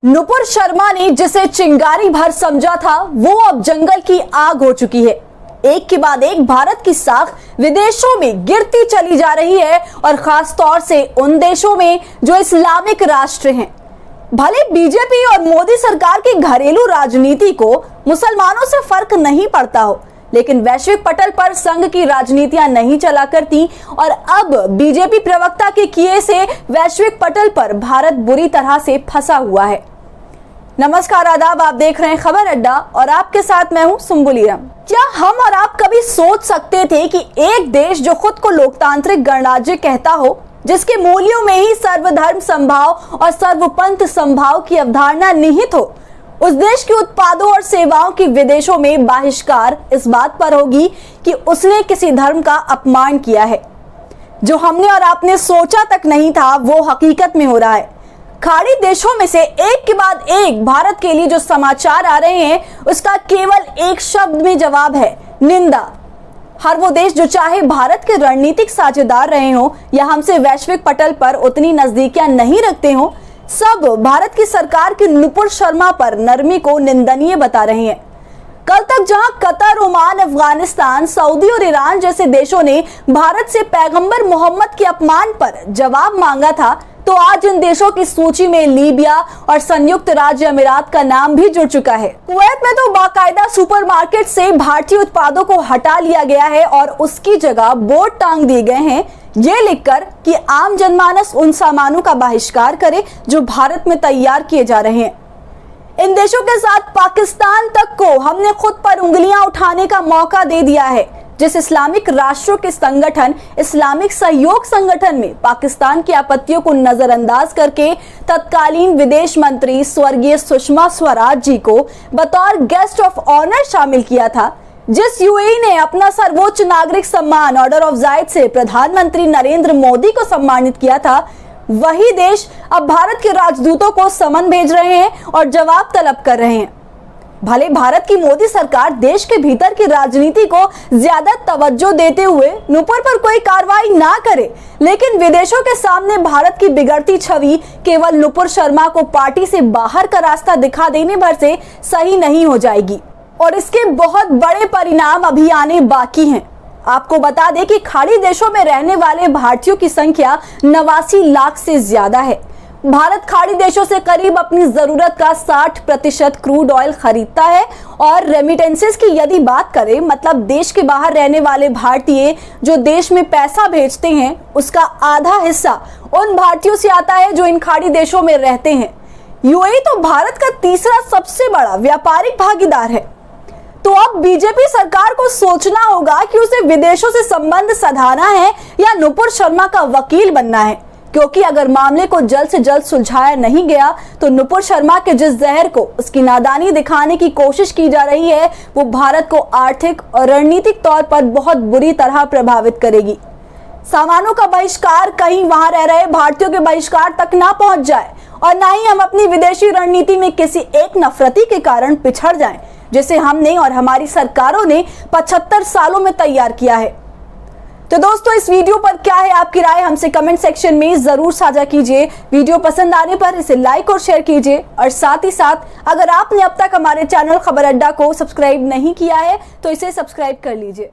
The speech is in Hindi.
नुपुर शर्मा ने जिसे चिंगारी भर समझा था वो अब जंगल की आग हो चुकी है। एक के बाद एक भारत की साख विदेशों में गिरती चली जा रही है और खास तौर से उन देशों में जो इस्लामिक राष्ट्र हैं। भले बीजेपी और मोदी सरकार की घरेलू राजनीति को मुसलमानों से फर्क नहीं पड़ता हो, लेकिन वैश्विक पटल पर संघ की राजनीतियां नहीं चला करती और अब बीजेपी प्रवक्ता के किए से वैश्विक पटल पर भारत बुरी तरह से फंसा हुआ है। नमस्कार, आदाब, आप देख रहे हैं खबर अड्डा और आपके साथ मैं हूं सुम्बुल इरम। क्या हम और आप कभी सोच सकते थे कि एक देश जो खुद को लोकतांत्रिक गणराज्य कहता हो, जिसके मूल्यों में ही सर्वधर्म समभाव और सर्वपंथ समभाव की अवधारणा निहित हो, उस देश के उत्पादों और सेवाओं की विदेशों में बहिष्कार इस बात पर होगी कि उसने किसी धर्म का अपमान किया है। जो हमने और आपने सोचा तक नहीं था वो हकीकत में हो रहा है। खाड़ी देशों में से एक के बाद एक भारत के लिए जो समाचार आ रहे हैं उसका केवल एक शब्द में जवाब है, निंदा। हर वो देश जो चाहे भारत के रणनीतिक साझेदार रहे हो या हमसे वैश्विक पटल पर उतनी नजदीकियां नहीं रखते हो, सब भारत की सरकार की नुपुर शर्मा पर नरमी को निंदनीय बता रहे हैं। कल तक जहां कतर, ओमान, अफगानिस्तान, सऊदी और ईरान जैसे देशों ने भारत से पैगंबर मोहम्मद के अपमान पर जवाब मांगा था, तो आज इन देशों की सूची में लीबिया और संयुक्त राज्य अमीरात का नाम भी जुड़ चुका है। कुवैत में तो बाकायदा सुपरमार्केट से भारतीय उत्पादों को हटा लिया गया है और उसकी जगह बोर्ड टांग दिए गए हैं ये लिखकर कि आम जनमानस उन सामानों का बहिष्कार करे जो भारत में तैयार किए जा रहे हैं। इन देशों के साथ पाकिस्तान तक को हमने खुद पर उंगलियां उठाने का मौका दे दिया है। जिस इस्लामिक राष्ट्रों के संगठन इस्लामिक सहयोग संगठन में पाकिस्तान की आपत्तियों को नजरअंदाज करके तत्कालीन विदेश मंत्री स्वर्गीय सुषमा स्वराज जी को बतौर गेस्ट ऑफ ऑनर शामिल किया था, जिस यूएई ने अपना सर्वोच्च नागरिक सम्मान ऑर्डर ऑफ जायद से प्रधानमंत्री नरेंद्र मोदी को सम्मानित किया था, वही देश अब भारत के राजदूतों को समन भेज रहे हैं और जवाब तलब कर रहे हैं। भले भारत की मोदी सरकार देश के भीतर की राजनीति को ज्यादा तवज्जो देते हुए नुपुर पर कोई कार्रवाई ना करे, लेकिन विदेशों के सामने भारत की बिगड़ती छवि केवल नुपुर शर्मा को पार्टी से बाहर का रास्ता दिखा देने भर से सही नहीं हो जाएगी और इसके बहुत बड़े परिणाम अभी आने बाकी हैं। आपको बता दें कि खाड़ी देशों में रहने वाले भारतीयों की संख्या 89 लाख से ज्यादा है। भारत खाड़ी देशों से करीब अपनी जरूरत का 60% क्रूड ऑयल खरीदता है और रेमिटेंसेस की यदि बात करें, मतलब देश के बाहर रहने वाले भारतीय जो देश में पैसा भेजते हैं, उसका आधा हिस्सा उन भारतीयों से आता है जो इन खाड़ी देशों में रहते हैं। यूएई तो भारत का तीसरा सबसे बड़ा व्यापारिक भागीदार है। तो अब बीजेपी सरकार को सोचना होगा कि उसे विदेशों से संबंध साधना है या नुपुर शर्मा का वकील बनना है, क्योंकि अगर मामले को जल्द से जल्द सुलझाया नहीं गया तो नुपुर शर्मा के जिस जहर को उसकी नादानी दिखाने की कोशिश की जा रही है वो भारत को आर्थिक और रणनीतिक तौर पर बहुत बुरी तरह प्रभावित करेगी। सामानों का बहिष्कार कहीं वहां रह रहे भारतीयों के बहिष्कार तक ना पहुंच जाए और ना ही हम अपनी विदेशी रणनीति में किसी एक नफरती के कारण पिछड़ जाएं, जिसे हमने और हमारी सरकारों ने 75 सालों में तैयार किया है। तो दोस्तों, इस वीडियो पर क्या है आपकी राय, हमसे कमेंट सेक्शन में जरूर साझा कीजिए। वीडियो पसंद आने पर इसे लाइक और शेयर कीजिए और साथ ही साथ अगर आपने अब तक हमारे चैनल खबर अड्डा को सब्सक्राइब नहीं किया है तो इसे सब्सक्राइब कर लीजिए।